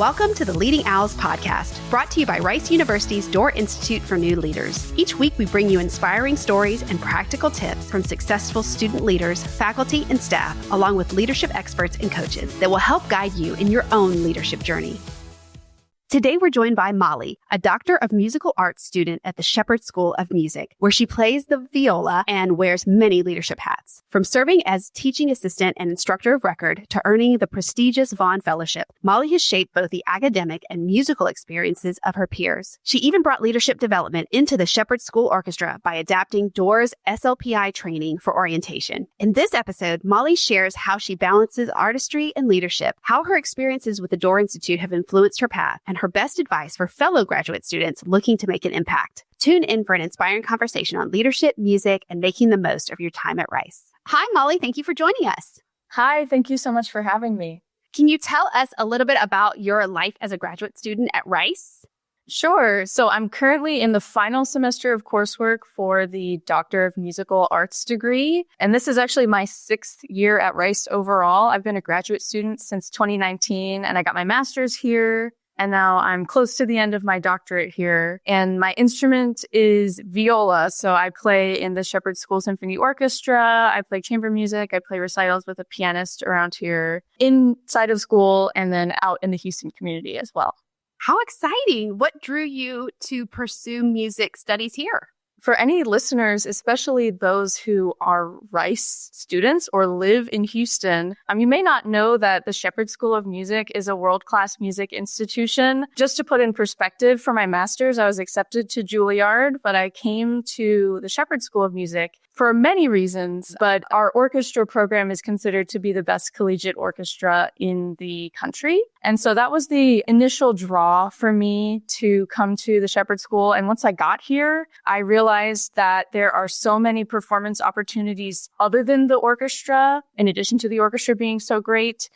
Welcome to the Leading Owls podcast, brought to you by Rice University's Doerr Institute for New Leaders. Each week, we bring you inspiring stories and practical tips from successful student leaders, faculty, and staff, along with leadership experts and coaches that will help guide you in your own leadership journey. Today, we're joined by Molly, a Doctor of Musical Arts student at the Shepherd School of Music, where she plays the viola and wears many leadership hats. From serving as teaching assistant and instructor of record to earning the prestigious Vaughn Fellowship, Molly has shaped both the academic and musical experiences of her peers. She even brought leadership development into the Shepherd School Orchestra by adapting Doerr's SLPI training for orientation. In this episode, Molly shares how she balances artistry and leadership, how her experiences with the Doerr Institute have influenced her path, and her best advice for fellow graduate students looking to make an impact. Tune in for an inspiring conversation on leadership, music, and making the most of your time at Rice. Hi, Molly. Thank you for joining us. Hi, thank you so much for having me. Can you tell us a little bit about your life as a graduate student at Rice? Sure. So I'm currently in the final semester of coursework for the Doctor of Musical Arts degree. And this is actually my 6th year at Rice overall. I've been a graduate student since 2019, and I got my master's here. And now I'm close to the end of my doctorate here. And my instrument is viola. So I play in the Shepherd School Symphony Orchestra. I play chamber music. I play recitals with a pianist around here inside of school and then out in the Houston community as well. How exciting. What drew you to pursue music studies here? For any listeners, especially those who are Rice students or live in Houston, you may not know that the Shepherd School of Music is a world-class music institution. Just to put in perspective, for my master's, I was accepted to Juilliard, but I came to the Shepherd School of Music for many reasons, but our orchestra program is considered to be the best collegiate orchestra in the country. And so that was the initial draw for me to come to the Shepherd School. And once I got here, I realized that there are so many performance opportunities other than the orchestra, in addition to the orchestra being so great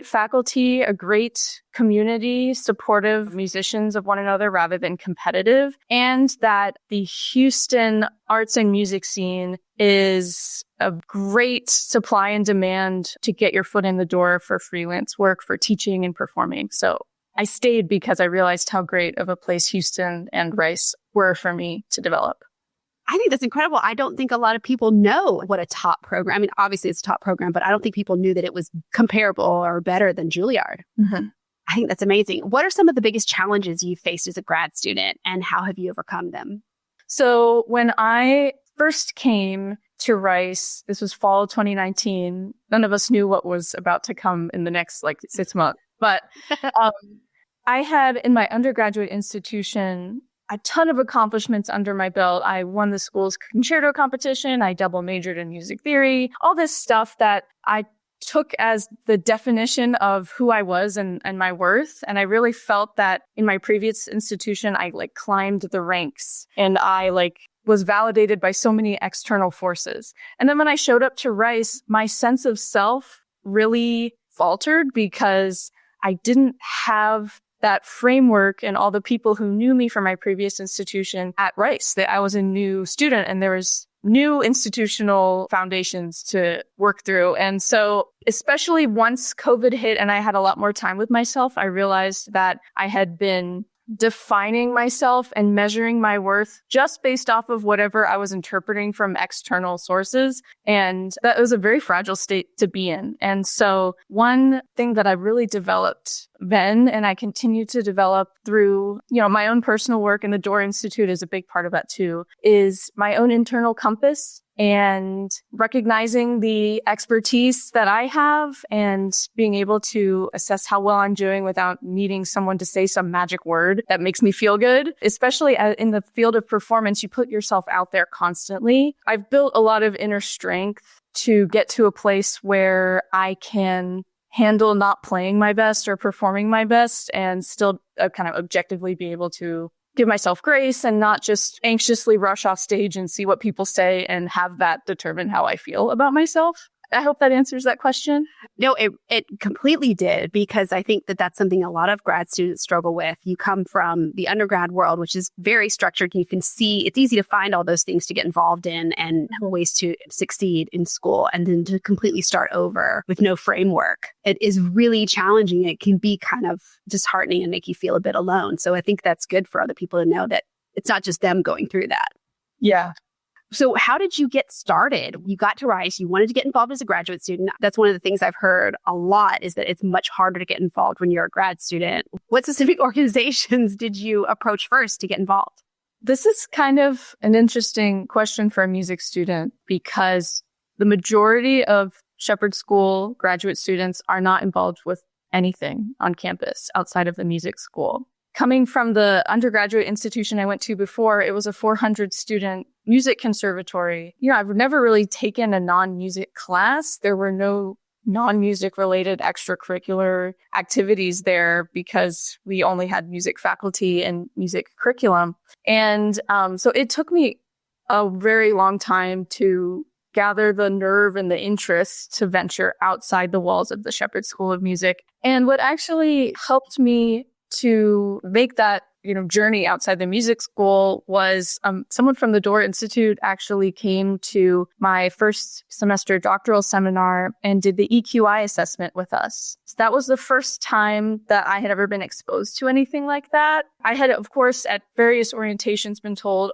faculty, a great community, supportive musicians of one another rather than competitive, and that the Houston arts and music scene is a great supply and demand to get your foot in the door for freelance work, for teaching and performing. So I stayed because I realized how great of a place Houston and Rice were for me to develop. I think that's incredible. I don't think a lot of people know what a top program, I mean, obviously it's a top program, but I don't think people knew that it was comparable or better than Juilliard. Mm-hmm. I think that's amazing. What are some of the biggest challenges you faced as a grad student, and how have you overcome them? So when I first came to Rice, this was fall 2019. None of us knew what was about to come in the next 6 months. But I had in my undergraduate institution a ton of accomplishments under my belt. I won the school's concerto competition. I double majored in music theory, all this stuff that I took as the definition of who I was and my worth. And I really felt that in my previous institution, I climbed the ranks and I was validated by so many external forces. And then when I showed up to Rice, my sense of self really faltered because I didn't have that framework and all the people who knew me from my previous institution at Rice. That I was a new student and there was new institutional foundations to work through. And so especially once COVID hit and I had a lot more time with myself, I realized that I had been defining myself and measuring my worth just based off of whatever I was interpreting from external sources. And that was a very fragile state to be in. And so one thing that I really developed then, and I continue to develop through, my own personal work, and the Doerr Institute is a big part of that too, is my own internal compass and recognizing the expertise that I have and being able to assess how well I'm doing without needing someone to say some magic word that makes me feel good. Especially in the field of performance, you put yourself out there constantly. I've built a lot of inner strength to get to a place where I can handle not playing my best or performing my best and still kind of objectively be able to give myself grace and not just anxiously rush off stage and see what people say and have that determine how I feel about myself. I hope that answers that question. No, it completely did, because I think that that's something a lot of grad students struggle with. You come from the undergrad world, which is very structured. You can see it's easy to find all those things to get involved in and ways to succeed in school. And then to completely start over with no framework, it is really challenging. It can be kind of disheartening and make you feel a bit alone. So I think that's good for other people to know that it's not just them going through that. Yeah. So how did you get started? You got to Rice, you wanted to get involved as a graduate student. That's one of the things I've heard a lot, is that it's much harder to get involved when you're a grad student. What specific organizations did you approach first to get involved? This is kind of an interesting question for a music student, because the majority of Shepherd School graduate students are not involved with anything on campus outside of the music school. Coming from the undergraduate institution I went to before, it was a 400 student music conservatory. I've never really taken a non-music class. There were no non-music related extracurricular activities there because we only had music faculty and music curriculum. And so it took me a very long time to gather the nerve and the interest to venture outside the walls of the Shepherd School of Music. And what actually helped me to make that journey outside the music school was someone from the Doerr Institute actually came to my first semester doctoral seminar and did the EQI assessment with us. So that was the first time that I had ever been exposed to anything like that. I had, of course, at various orientations been told,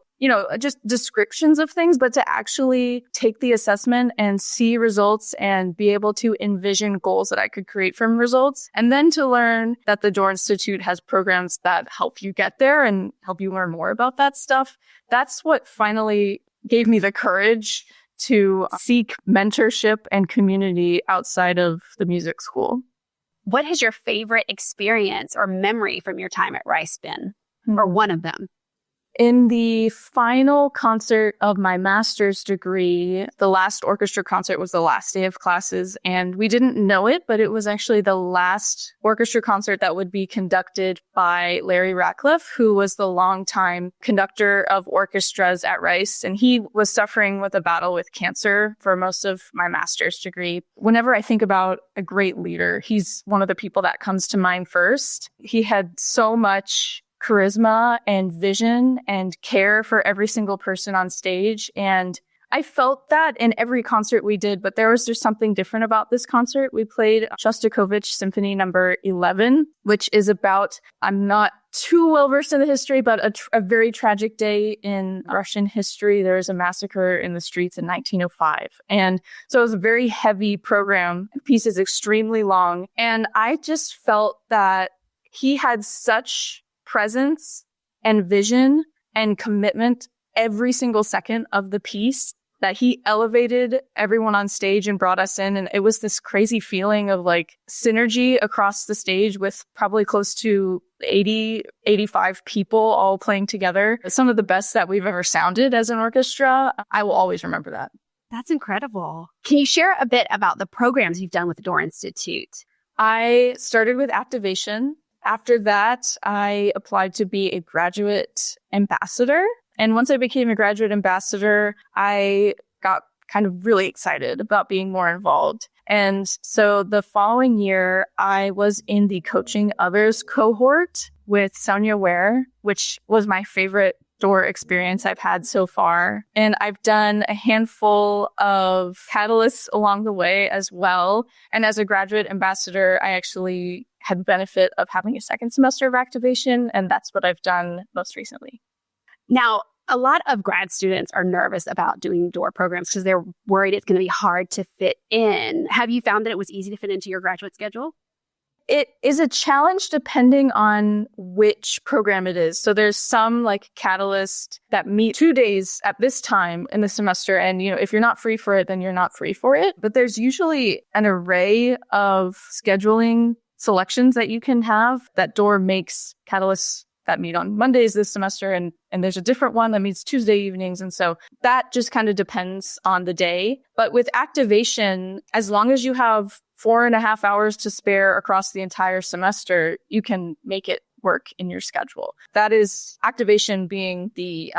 just descriptions of things, but to actually take the assessment and see results and be able to envision goals that I could create from results. And then to learn that the Doerr Institute has programs that help you get there and help you learn more about that stuff. That's what finally gave me the courage to seek mentorship and community outside of the music school. What has your favorite experience or memory from your time at Rice been? Or one of them? In the final concert of my master's degree, the last orchestra concert was the last day of classes, and we didn't know it, but it was actually the last orchestra concert that would be conducted by Larry Ratcliffe, who was the longtime conductor of orchestras at Rice, and he was suffering with a battle with cancer for most of my master's degree. Whenever I think about a great leader, he's one of the people that comes to mind first. He had so much charisma and vision and care for every single person on stage. And I felt that in every concert we did, but there was just something different about this concert. We played Shostakovich Symphony number 11, which is about, I'm not too well versed in the history, but a very tragic day in Russian history. There was a massacre in the streets in 1905. And so it was a very heavy program. The piece is extremely long. And I just felt that he had such presence and vision and commitment every single second of the piece that he elevated everyone on stage and brought us in. And it was this crazy feeling of like synergy across the stage with probably close to 80, 85 people all playing together. Some of the best that we've ever sounded as an orchestra. I will always remember that. That's incredible. Can you share a bit about the programs you've done with the Doerr Institute? I started with activation. After that, I applied to be a graduate ambassador. And once I became a graduate ambassador, I got kind of really excited about being more involved. And so the following year, I was in the Coaching Others cohort with Sonia Ware, which was my favorite Doerr experience I've had so far. And I've done a handful of catalysts along the way as well. And as a graduate ambassador, I actually had the benefit of having a second semester of activation, and that's what I've done most recently. Now, a lot of grad students are nervous about doing Doerr programs because they're worried it's going to be hard to fit in. Have you found that it was easy to fit into your graduate schedule? It is a challenge depending on which program it is. So there's some like Catalyst that meet 2 days at this time in the semester. And, if you're not free for it, then you're not free for it. But there's usually an array of scheduling selections that you can have that Doerr makes Catalysts that meet on Mondays this semester. And there's a different one that meets Tuesday evenings. And so that just kind of depends on the day. But with activation, as long as you have 4.5 hours to spare across the entire semester, you can make it work in your schedule. That is activation being the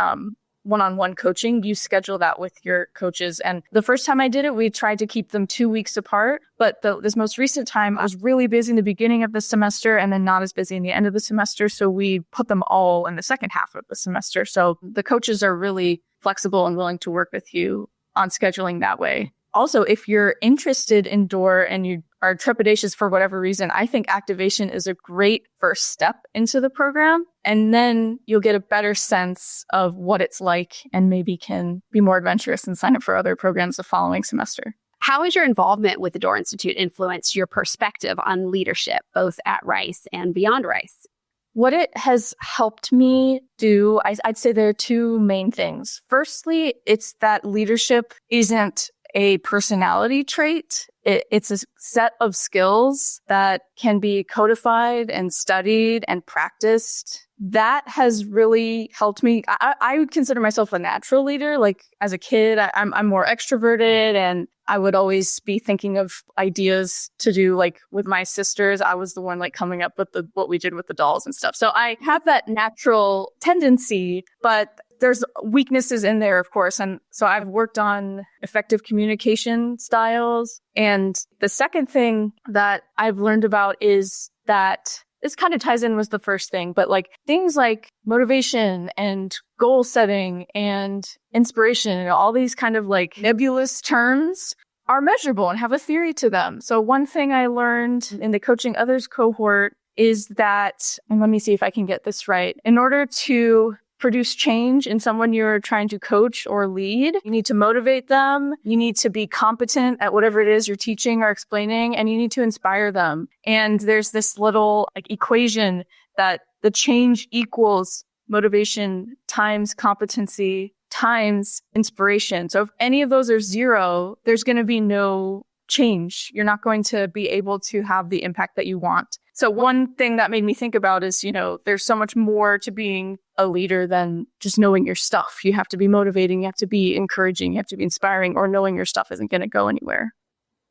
one-on-one coaching, you schedule that with your coaches. And the first time I did it, we tried to keep them 2 weeks apart. But this most recent time, I was really busy in the beginning of the semester and then not as busy in the end of the semester. So we put them all in the second half of the semester. So the coaches are really flexible and willing to work with you on scheduling that way. Also, if you're interested in Doerr and you are trepidatious for whatever reason, I think activation is a great first step into the program. And then you'll get a better sense of what it's like and maybe can be more adventurous and sign up for other programs the following semester. How has your involvement with the Doerr Institute influenced your perspective on leadership, both at Rice and beyond Rice? What it has helped me do, I'd say there are two main things. Firstly, it's that leadership isn't a personality trait. It's a set of skills that can be codified and studied and practiced. That has really helped me. I would consider myself a natural leader. Like as a kid, I'm more extroverted and I would always be thinking of ideas to do. Like with my sisters, I was the one like coming up with what we did with the dolls and stuff. So I have that natural tendency, but there's weaknesses in there, of course. And so I've worked on effective communication styles. And the second thing that I've learned about is that this kind of ties in with the first thing, but like things like motivation and goal setting and inspiration and all these kind of like nebulous terms are measurable and have a theory to them. So one thing I learned in the Coaching Others cohort is that, and let me see if I can get this right, in order to produce change in someone you're trying to coach or lead, you need to motivate them. You need to be competent at whatever it is you're teaching or explaining, and you need to inspire them. And there's this little like equation that the change equals motivation times competency times inspiration. So if any of those are zero, there's going to be no change. You're not going to be able to have the impact that you want. So one thing that made me think about is, there's so much more to being a leader than just knowing your stuff. You have to be motivating, you have to be encouraging, you have to be inspiring, or knowing your stuff isn't going to go anywhere.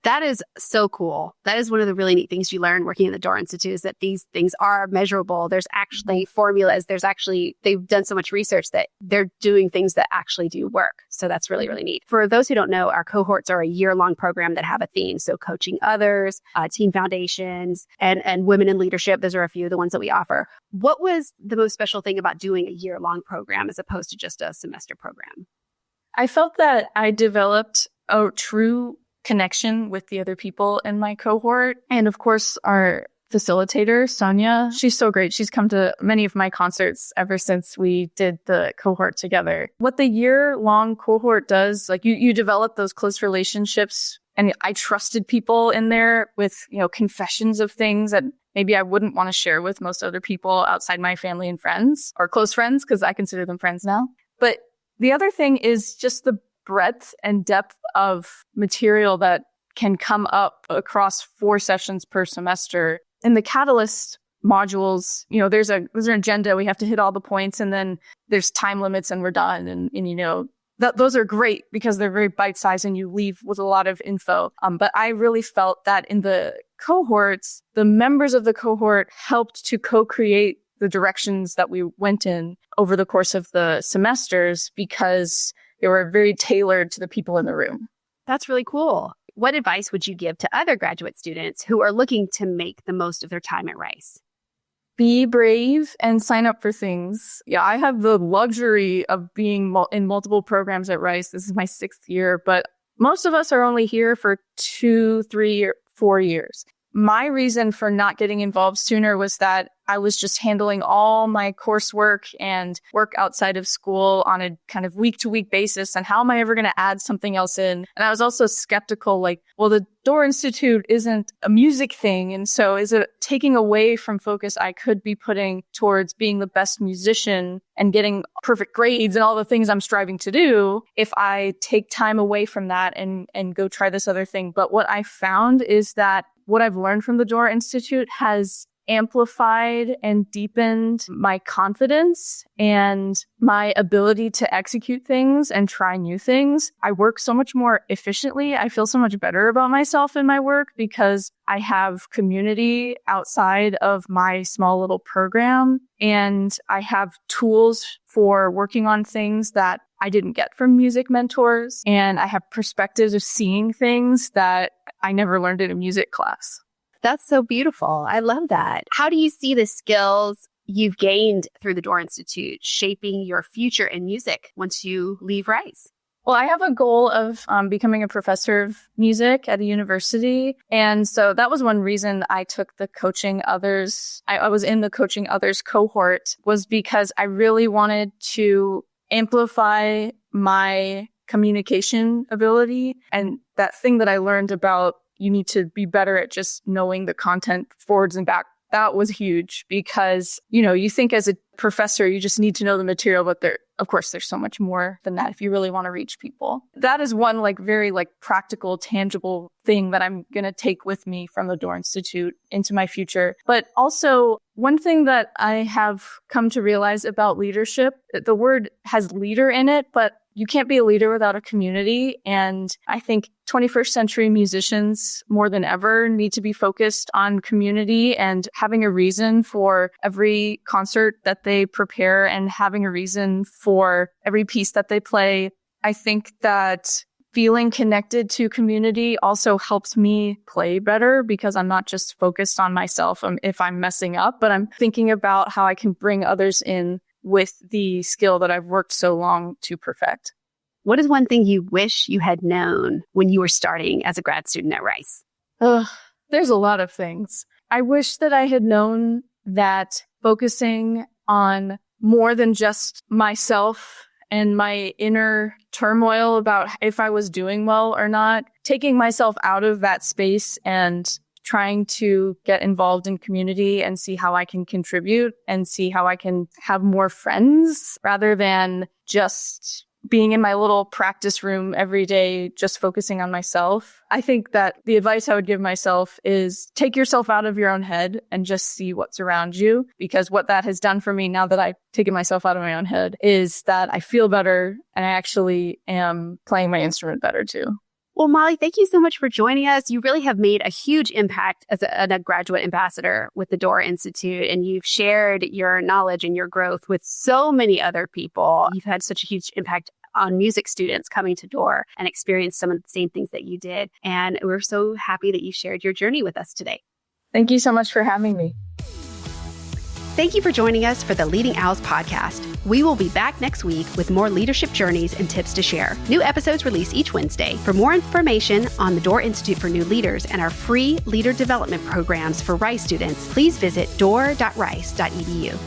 That is so cool. That is one of the really neat things you learn working at the Doerr Institute is that these things are measurable. There's actually formulas. They've done so much research that they're doing things that actually do work. So that's really, really neat. For those who don't know, our cohorts are a year-long program that have a theme. So coaching others, teen foundations, and women in leadership. Those are a few of the ones that we offer. What was the most special thing about doing a year-long program as opposed to just a semester program? I felt that I developed a true connection with the other people in my cohort. And of course, our facilitator, Sonia, she's so great. She's come to many of my concerts ever since we did the cohort together. What the year-long cohort does, like you develop those close relationships. And I trusted people in there with, confessions of things that maybe I wouldn't want to share with most other people outside my family and friends or close friends, because I consider them friends now. But the other thing is just the breadth and depth of material that can come up across 4 sessions per semester. In the Catalyst modules, there's an agenda. We have to hit all the points, and then there's time limits and we're done. And those are great because they're very bite-sized and you leave with a lot of info. But I really felt that in the cohorts, the members of the cohort helped to co-create the directions that we went in over the course of the semesters because they were very tailored to the people in the room. That's really cool. What advice would you give to other graduate students who are looking to make the most of their time at Rice? Be brave and sign up for things. Yeah, I have the luxury of being in multiple programs at Rice. This is my 6th year, but most of us are only here for 2, 3, or 4 years. My reason for not getting involved sooner was that I was just handling all my coursework and work outside of school on a kind of week-to-week basis. And how am I ever going to add something else in? And I was also skeptical, the Doerr Institute isn't a music thing. And so is it taking away from focus I could be putting towards being the best musician and getting perfect grades and all the things I'm striving to do if I take time away from that and go try this other thing? But what I found is that what I've learned from the Doerr Institute has amplified and deepened my confidence and my ability to execute things and try new things. I work so much more efficiently. I feel so much better about myself in my work because I have community outside of my small little program, and I have tools for working on things that I didn't get from music mentors, and I have perspectives of seeing things that I never learned in a music class. That's so beautiful. I love that. How do you see the skills you've gained through the Doerr Institute shaping your future in music once you leave Rice? Well, I have a goal of becoming a professor of music at a university. And so that was one reason I took the Coaching Others. I was in the Coaching Others cohort, was because I really wanted to amplify my communication ability. And that thing that I learned about you need to be better at just knowing the content forwards and back. That was huge because, you think as a professor, you just need to know the material, but of course, there's so much more than that if you really want to reach people. That is one very practical, tangible thing that I'm going to take with me from the Doerr Institute into my future. But also, one thing that I have come to realize about leadership, the word has leader in it, but you can't be a leader without a community. And I think 21st century musicians more than ever need to be focused on community and having a reason for every concert that they prepare and having a reason for every piece that they play. I think that feeling connected to community also helps me play better because I'm not just focused on myself if I'm messing up, but I'm thinking about how I can bring others in with the skill that I've worked so long to perfect. What is one thing you wish you had known when you were starting as a grad student at Rice? There's a lot of things. I wish that I had known that focusing on more than just myself and my inner turmoil about if I was doing well or not, taking myself out of that space and trying to get involved in community and see how I can contribute and see how I can have more friends rather than just being in my little practice room every day, just focusing on myself. I think that the advice I would give myself is take yourself out of your own head and just see what's around you. Because what that has done for me now that I've taken myself out of my own head is that I feel better and I actually am playing my instrument better too. Well, Molly, thank you so much for joining us. You really have made a huge impact as a graduate ambassador with the Doerr Institute, and you've shared your knowledge and your growth with so many other people. You've had such a huge impact on music students coming to Doerr and experienced some of the same things that you did. And we're so happy that you shared your journey with us today. Thank you so much for having me. Thank you for joining us for the Leading Owls podcast. We will be back next week with more leadership journeys and tips to share. New episodes release each Wednesday. For more information on the Doerr Institute for New Leaders and our free leader development programs for Rice students, please visit doerr.rice.edu.